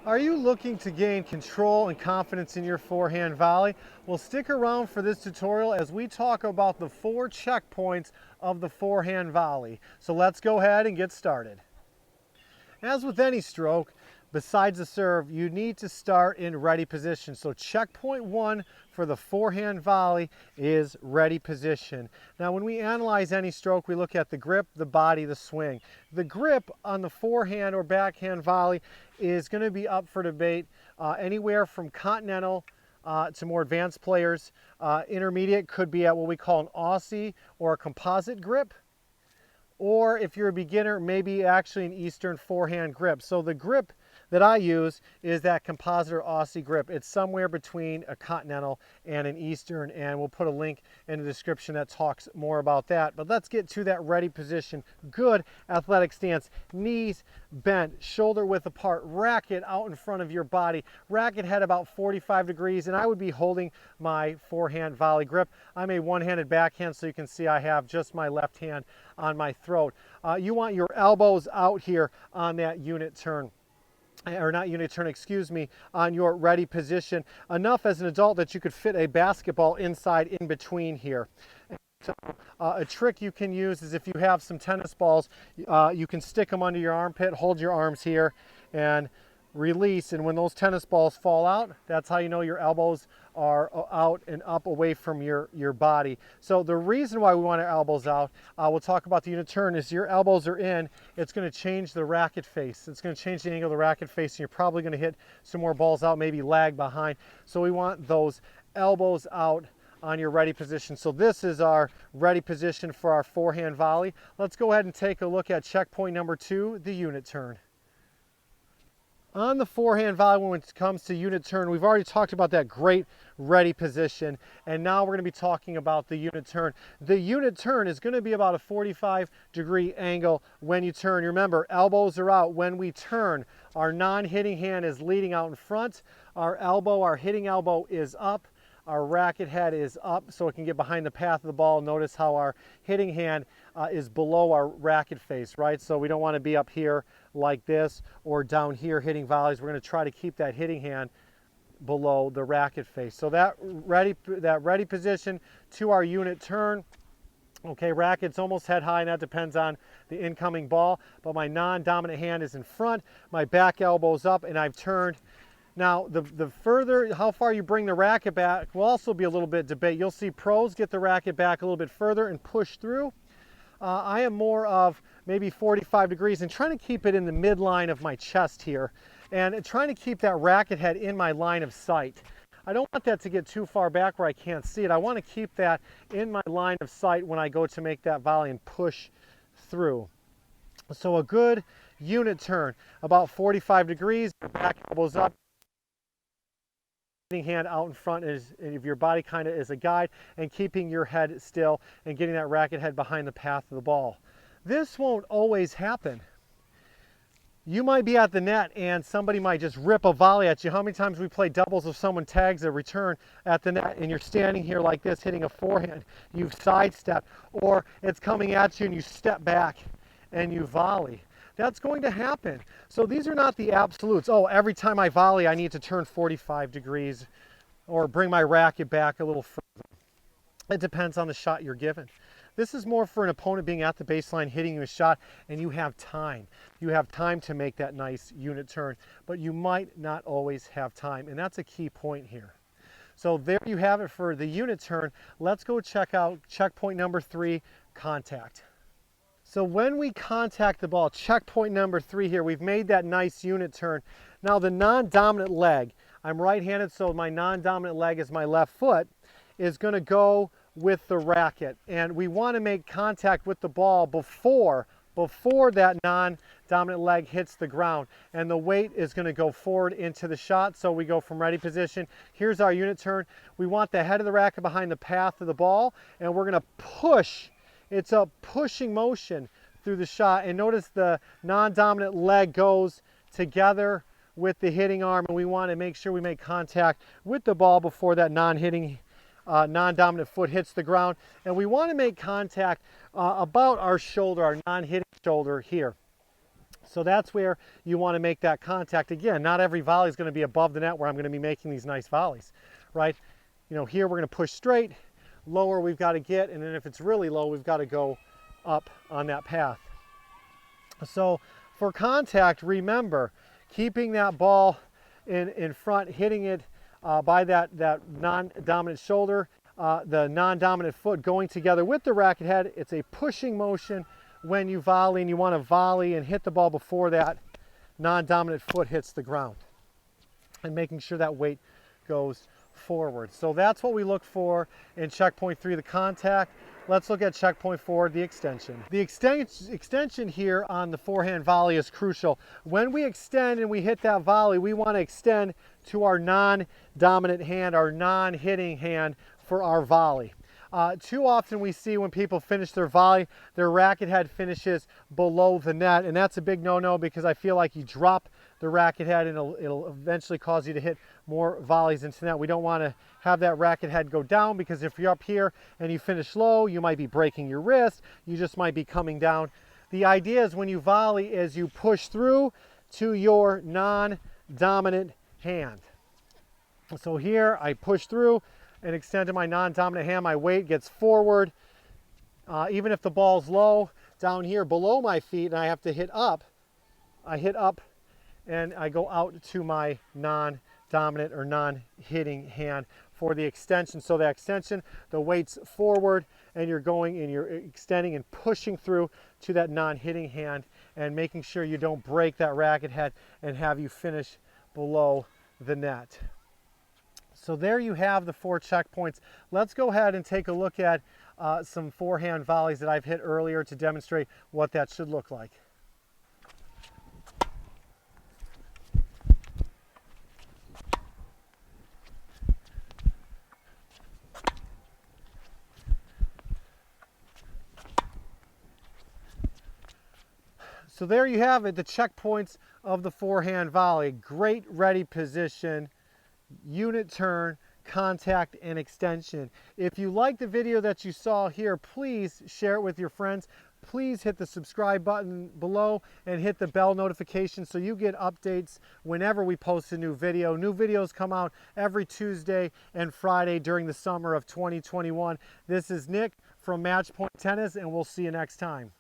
Are you looking to gain control and confidence in your forehand volley? Well, stick around for this tutorial as we talk about the 4 checkpoints of the forehand volley. So let's go ahead and get started. As with any stroke, besides the serve, you need to start in ready position. So checkpoint 1 for the forehand volley is ready position. Now when we analyze any stroke, we look at the grip, the body, the swing. The grip on the forehand or backhand volley is going to be up for debate anywhere from continental to more advanced players. Intermediate could be at what we call an Aussie or a composite grip. Or if you're a beginner, maybe actually an Eastern forehand grip. So the grip that I use is that composite or Aussie grip. It's somewhere between a continental and an Eastern, and we'll put a link in the description that talks more about that. But let's get to that ready position. Good athletic stance, knees bent, shoulder width apart, racket out in front of your body, racket head about 45 degrees, and I would be holding my forehand volley grip. I'm a one-handed backhand, so you can see I have just my left hand on my throat. You want your elbows out here on that unit turn. Or not unit turn, excuse me, on your ready position, enough as an adult that you could fit a basketball inside in between here. So, a trick you can use is if you have some tennis balls, you can stick them under your armpit, hold your arms here, and release, and when those tennis balls fall out, that's how you know your elbows are out and up away from your body. So the reason why we want our elbows out, we'll talk about the unit turn, is your elbows are in, it's going to change the racket face. It's going to change the angle of the racket face, and you're probably going to hit some more balls out, maybe lag behind. So we want those elbows out on your ready position. So this is our ready position for our forehand volley. Let's go ahead and take a look at checkpoint number 2, the unit turn. On the forehand volley, when it comes to unit turn, we've already talked about that great ready position, and now we're going to be talking about the unit turn. The unit turn is going to be about a 45-degree angle when you turn. Remember, elbows are out. When we turn, our non-hitting hand is leading out in front. Our hitting elbow is up. Our racket head is up so it can get behind the path of the ball. Notice how our hitting hand is below our racket face, right? So we don't want to be up here like this or down here hitting volleys. We're going to try to keep that hitting hand below the racket face. So that ready position to our unit turn. Okay, racket's almost head high, and that depends on the incoming ball. But my non-dominant hand is in front. My back elbow's up, and I've turned. Now, the further, how far you bring the racket back will also be a little bit debate. You'll see pros get the racket back a little bit further and push through. I am more of maybe 45 degrees and trying to keep it in the midline of my chest here and trying to keep that racket head in my line of sight. I don't want that to get too far back where I can't see it. I want to keep that in my line of sight when I go to make that volley and push through. So a good unit turn, about 45 degrees, back elbows up. Hand out in front is of your body kind of as a guide, and keeping your head still and getting that racket head behind the path of the ball. This won't always happen. You might be at the net and somebody might just rip a volley at you. How many times we play doubles if someone tags a return at the net and you're standing here like this hitting a forehand, you've sidestepped, or it's coming at you and you step back and you volley. That's going to happen. So these are not the absolutes. Oh, every time I volley, I need to turn 45 degrees or bring my racket back a little further. It depends on the shot you're given. This is more for an opponent being at the baseline, hitting you a shot, and you have time. You have time to make that nice unit turn, but you might not always have time, and that's a key point here. So there you have it for the unit turn. Let's go check out checkpoint number 3, contact. So when we contact the ball, checkpoint number 3 here, we've made that nice unit turn. Now the non-dominant leg, I'm right-handed, so my non-dominant leg is my left foot, is going to go with the racket. And we want to make contact with the ball before that non-dominant leg hits the ground. And the weight is going to go forward into the shot, so we go from ready position. Here's our unit turn. We want the head of the racket behind the path of the ball, and we're going to push. It's a pushing motion through the shot, and notice the non-dominant leg goes together with the hitting arm, and we want to make sure we make contact with the ball before that non-dominant foot hits the ground, and we want to make contact about our shoulder, our non-hitting shoulder here. So that's where you want to make that contact. Again, not every volley is going to be above the net where I'm going to be making these nice volleys, right? You know, here we're going to push straight, lower we've got to get, and then if it's really low, we've got to go up on that path. So for contact, remember, keeping that ball in front, hitting it by that non-dominant shoulder, the non-dominant foot going together with the racket head. It's a pushing motion when you volley, and you want to volley and hit the ball before that non-dominant foot hits the ground, and making sure that weight goes forward. So that's what we look for in checkpoint 3, the contact. Let's look at checkpoint 4, the extension. The extension here on the forehand volley is crucial. When we extend and we hit that volley, we want to extend to our non-dominant hand, our non-hitting hand for our volley. Too often we see when people finish their volley, their racket head finishes below the net, and that's a big no-no, because I feel like you drop the racket head and it'll eventually cause you to hit more volleys into the net. We don't want to have that racket head go down, because if you're up here and you finish low, you might be breaking your wrist, you just might be coming down. The idea is when you volley is you push through to your non-dominant hand. So here I push through and extend to my non-dominant hand. My weight gets forward. Even if the ball's low down here below my feet and I have to hit up, I hit up and I go out to my non-dominant or non-hitting hand for the extension. So the extension, the weight's forward, and you're going and you're extending and pushing through to that non-hitting hand and making sure you don't break that racket head and have you finish below the net. So there you have the 4 checkpoints. Let's go ahead and take a look at some forehand volleys that I've hit earlier to demonstrate what that should look like. So there you have it, the checkpoints of the forehand volley. Great ready position, unit turn, contact, and extension. If you like the video that you saw here, please share it with your friends. Please hit the subscribe button below and hit the bell notification so you get updates whenever we post a new video. New videos come out every Tuesday and Friday during the summer of 2021. This is Nick from Match Point Tennis, and we'll see you next time.